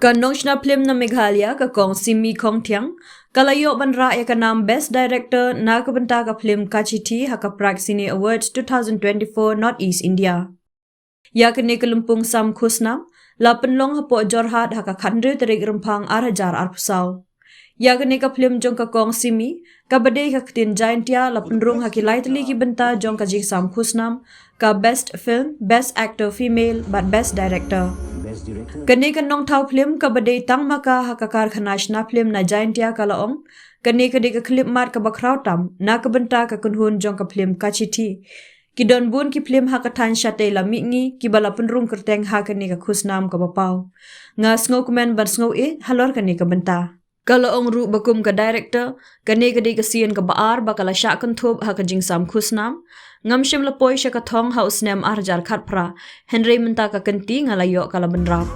Kanongshna phlim na Meghalaya ka kong Simi Khongtiang kalayo banra ya ka nam Best Director na kabanta ka phlim Ka Chithi ha ka Prague Cine Awards 2024 Northeast India. Ya kene kelumpung sam khusnam la penlong hapo jorhat ha ka khandre terik rempang arhajar arpusau. Ya kene ka phlim jong ka kong Simi ka bade ka ktin jaintia la penrung ha ki laitli ki benta jong ka jik sam khusnam ka Best Film, Best Actor Female but Best Director. Kani kanong tau phlim ka badai tang maka hakakar khanashna phlim na jaintia kalaong kani kadi ka clip mat ka bakrautam na ka benta ka kunhun jong ka phlim Ka Chithi ki don bun ki phlim hakathan shate la mingi ki bala penrung kerteng ha kani ka khusnam ka bapau nga sngo komen ban sngo e halor kani ka benta kalaong ru bakum ka director kani kadi ka sien ka baar bakala sha kan thop ha ka jingsam khusnam ngamshim la poi sha ka thong house nem arjar khatpra henry menta ka kanti ngalayo kala benrap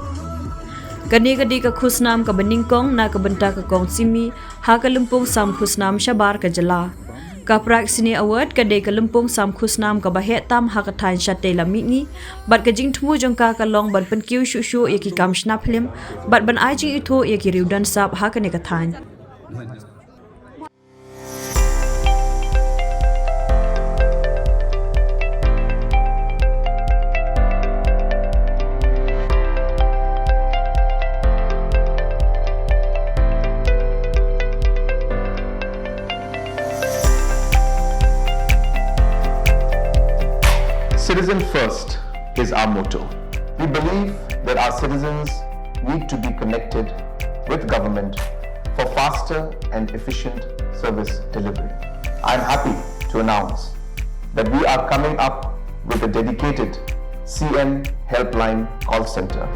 kani kadi ka khusnam ka beningkong na ka benta ka kong Simi ha ka lumpung sam khusnam shabar ka jala ka Prague Cine Award ka de ka lumpung sam khusnam ka bahe tam ha ka than shate la mingi bat ka jing thmu jong ka long ban pen kiu shu shu ye ki kam shna phlim bat ban ai jing itho ye ki riudan sap ha ka ne ka than Citizen first is our motto. We believe that our citizens need to be connected with government for faster and efficient service delivery. I am happy to announce that we are coming up with a dedicated CM helpline call center